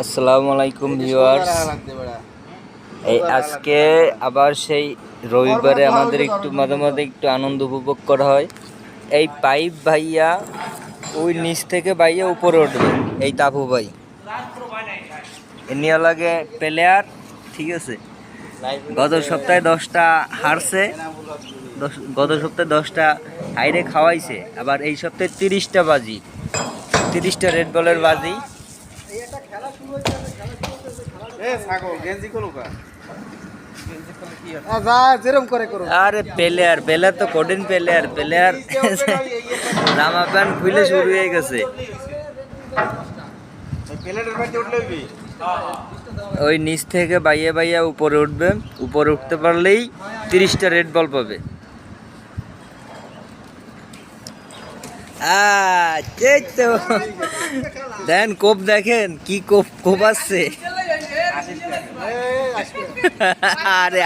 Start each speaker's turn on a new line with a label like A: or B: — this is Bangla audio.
A: আসসালামু আলাইকুম ভিউয়ার্স। এই আজকে আবার সেই রবিবারে আমাদের একটু মাঝে মাঝে একটু আনন্দ উপভোগ করা হয়। এই পাইপ ভাইয়া ওই নিচ থেকে ভাইয়া উপরে উঠবে, এই তাপু ভাই এনিয়া লাগে প্লেয়ার। ঠিক আছে, গত সপ্তাহে 10টা হারছে, গত সপ্তাহে 10টা হাইরে খাওয়াইছে, আবার এই সপ্তাহে 30টা বাজি, 30টা রেড বলের বাজি। আরে প্লেয়ার প্লেয়ার তো কঠিন প্লেয়ার প্লেয়ার জামা প্যান্ট খুলে শুরু হয়ে গেছে। ওই নিচ থেকে বাইয়ে বাইয়া উপরে উঠবে, উপরে উঠতে পারলেই 30টা রেড বল পাবে। দেন কোপ, দেখেন কি কোপ কোপ আসছে। আরে